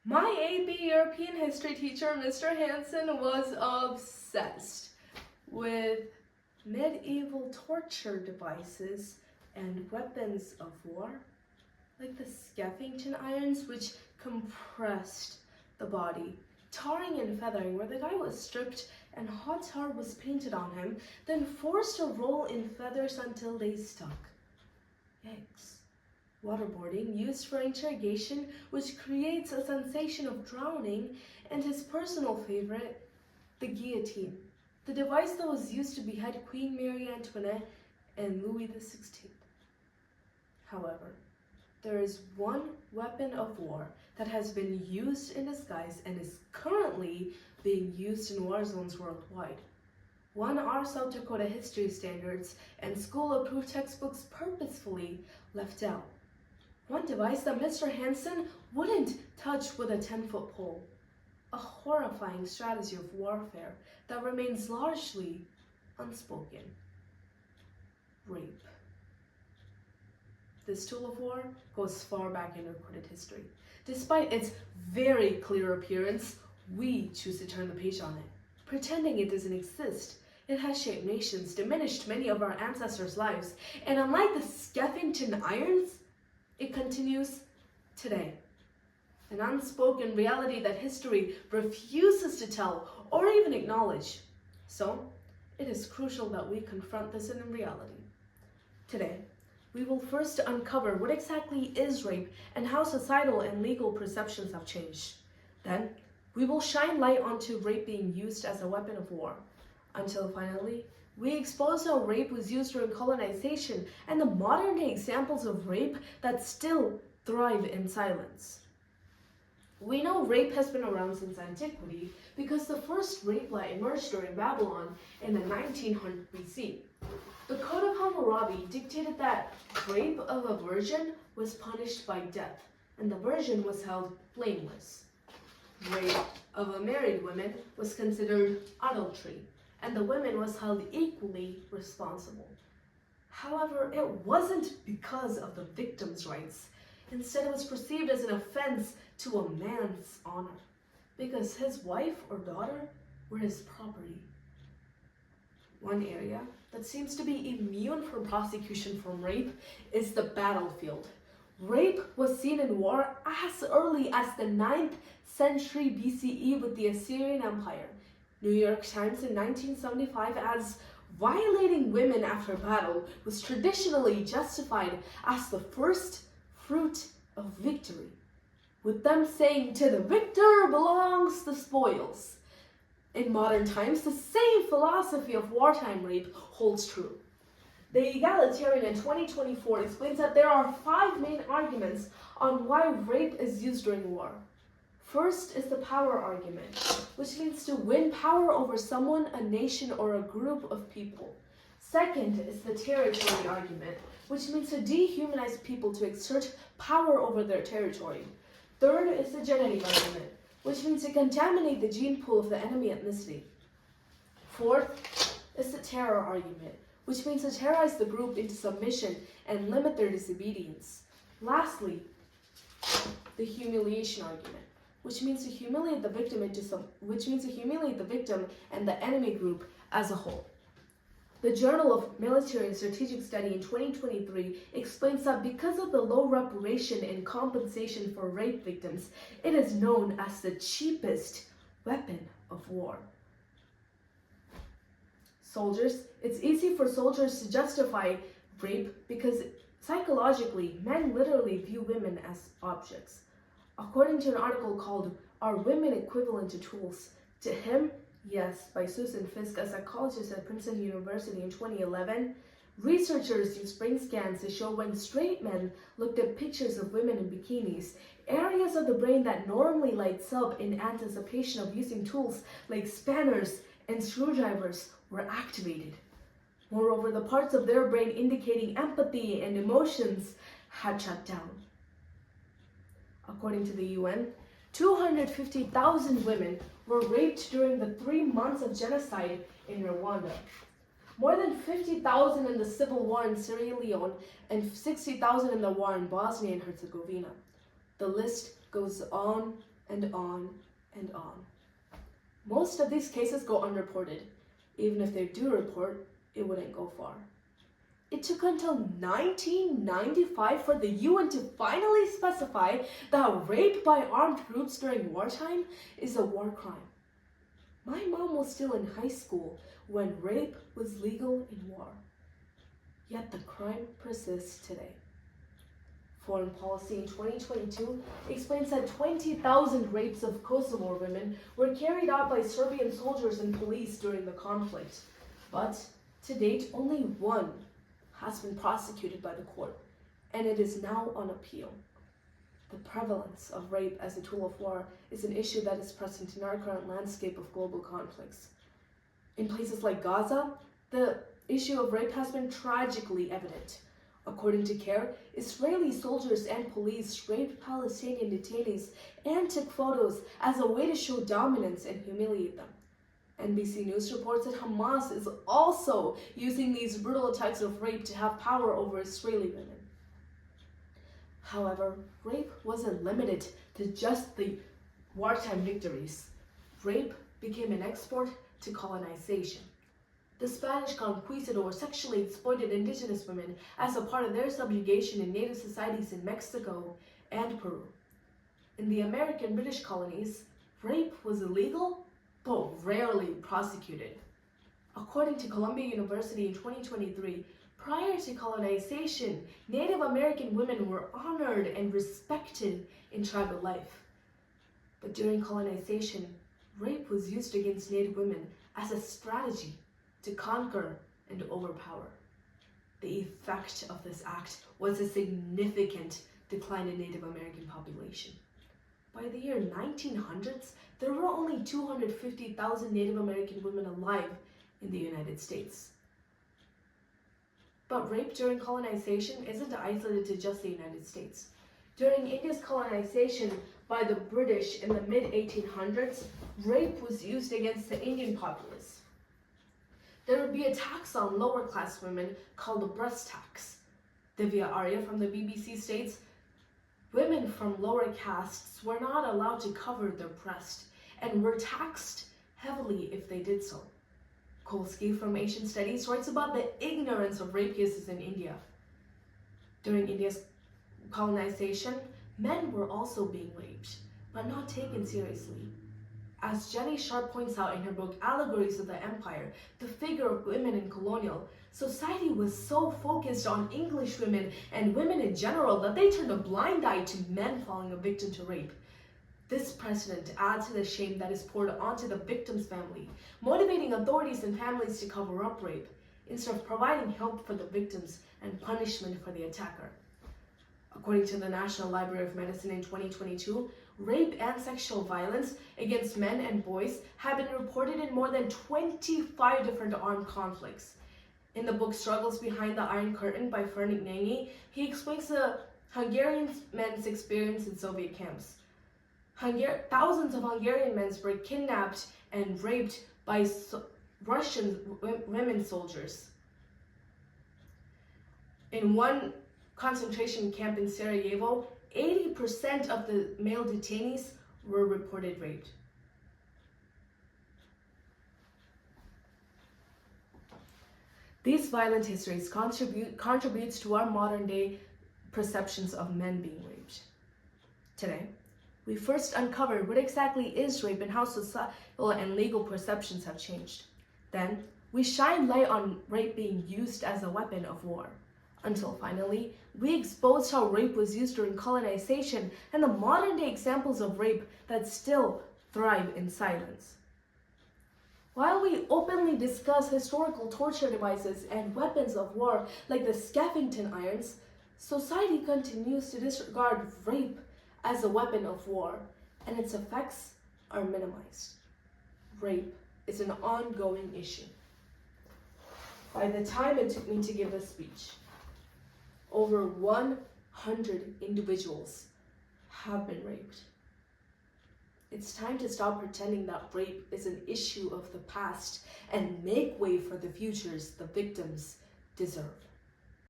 My AP European history teacher, Mr. Hansen, was obsessed with medieval torture devices and weapons of war, like the Skeffington irons, which compressed the body, tarring and feathering, where the guy was stripped and hot tar was painted on him, then forced to roll in feathers until they stuck. Yikes. Waterboarding, used for interrogation, which creates a sensation of drowning, and his personal favorite, the guillotine, the device that was used to behead Queen Marie Antoinette and Louis XVI. However, there is one weapon of war that has been used in disguise and is currently being used in war zones worldwide. One our South Dakota history standards and school-approved textbooks purposefully left out. One device that Mr. Hansen wouldn't touch with a 10-foot pole. A horrifying strategy of warfare that remains largely unspoken. Rape. This tool of war goes far back in recorded history. Despite its very clear appearance, we choose to turn the page on it, pretending it doesn't exist. It has shaped nations, diminished many of our ancestors' lives, and unlike the Skeffington irons, it continues today. An unspoken reality that history refuses to tell or even acknowledge. So, it is crucial that we confront this in reality. Today, we will first uncover what exactly is rape and how societal and legal perceptions have changed. Then, we will shine light onto rape being used as a weapon of war, until finally, we expose how rape was used during colonization and the modern-day examples of rape that still thrive in silence. We know rape has been around since antiquity because the first rape law emerged during Babylon in the 1900 BC. The Code of Hammurabi dictated that rape of a virgin was punished by death, and the virgin was held blameless. Rape of a married woman was considered adultery, and the woman was held equally responsible. However, it wasn't because of the victim's rights. Instead, it was perceived as an offense to a man's honor, because his wife or daughter were his property. One area that seems to be immune from prosecution from rape is the battlefield. Rape was seen in war as early as the 9th century BCE with the Assyrian Empire. New York Times in 1975 adds, violating women after battle was traditionally justified as the first fruit of victory, with them saying, to the victor belongs the spoils. In modern times, the same philosophy of wartime rape holds true. The Egalitarian in 2024 explains that there are 5 main arguments on why rape is used during war. First is the power argument, which means to win power over someone, a nation, or a group of people. Second is the territory argument, which means to dehumanize people to exert power over their territory. Third is the genetic argument, which means to contaminate the gene pool of the enemy ethnicity. Fourth is the terror argument, which means to terrorize the group into submission and limit their disobedience. Lastly, the humiliation argument, which means to humiliate the victim and the enemy group as a whole. The Journal of Military and Strategic Study in 2023 explains that because of the low reparation and compensation for rape victims, it is known as the cheapest weapon of war. It's easy for soldiers to justify rape because psychologically, men literally view women as objects. According to an article called Are Women Equivalent to Tools? To him, yes, by Susan Fisk, a psychologist at Princeton University in 2011, researchers used brain scans to show when straight men looked at pictures of women in bikinis, areas of the brain that normally lights up in anticipation of using tools like spanners and screwdrivers were activated. Moreover, the parts of their brain indicating empathy and emotions had shut down. According to the UN, 250,000 women were raped during the 3 months of genocide in Rwanda. More than 50,000 in the civil war in Sierra Leone and 60,000 in the war in Bosnia and Herzegovina. The list goes on and on and on. Most of these cases go unreported. Even if they do report, it wouldn't go far. It took until 1995 for the UN to finally specify that rape by armed groups during wartime is a war crime. My mom was still in high school when rape was legal in war. Yet the crime persists today. Foreign Policy in 2022 explains that 20,000 rapes of Kosovo women were carried out by Serbian soldiers and police during the conflict. But to date, only one has been prosecuted by the court, and it is now on appeal. The prevalence of rape as a tool of war is an issue that is present in our current landscape of global conflicts. In places like Gaza, the issue of rape has been tragically evident. According to CARE, Israeli soldiers and police raped Palestinian detainees and took photos as a way to show dominance and humiliate them. NBC News reports that Hamas is also using these brutal attacks of rape to have power over Israeli women. However, rape wasn't limited to just the wartime victories. Rape became an export to colonization. The Spanish conquistadors sexually exploited indigenous women as a part of their subjugation in native societies in Mexico and Peru. In the American British colonies, rape was illegal but rarely prosecuted. According to Columbia University in 2023, prior to colonization, Native American women were honored and respected in tribal life. But during colonization, rape was used against Native women as a strategy to conquer and overpower. The effect of this act was a significant decline in Native American population. By the year 1900s, there were only 250,000 Native American women alive in the United States. But rape during colonization isn't isolated to just the United States. During India's colonization by the British in the mid-1800s, rape was used against the Indian populace. There would be a tax on lower-class women called the breast tax. Divya Arya from the BBC states, women from lower castes were not allowed to cover their breast and were taxed heavily if they did so. Kolsky from Asian Studies writes about the ignorance of rape cases in India. During India's colonization, men were also being raped, but not taken seriously. As Jenny Sharp points out in her book Allegories of the Empire, the figure of women in colonial society was so focused on English women and women in general that they turned a blind eye to men falling a victim to rape. This precedent adds to the shame that is poured onto the victim's family, motivating authorities and families to cover up rape, instead of providing help for the victims and punishment for the attacker. According to the National Library of Medicine in 2022, rape and sexual violence against men and boys have been reported in more than 25 different armed conflicts. In the book Struggles Behind the Iron Curtain by Ferenc Nagy, he explains the Hungarian men's experience in Soviet camps. Thousands of Hungarian men were kidnapped and raped by Russian women soldiers. In one concentration camp in Sarajevo, 80% of the male detainees were reported raped. These violent histories contributes to our modern day perceptions of men being raped. Today, we first uncovered what exactly is rape and how societal and legal perceptions have changed. Then, we shine light on rape being used as a weapon of war. Until finally, we exposed how rape was used during colonization and the modern day examples of rape that still thrive in silence. While we openly discuss historical torture devices and weapons of war like the Skeffington irons, society continues to disregard rape as a weapon of war, and its effects are minimized. Rape is an ongoing issue. By the time it took me to give this speech, over 100 individuals have been raped. It's time to stop pretending that rape is an issue of the past and make way for the futures the victims deserve.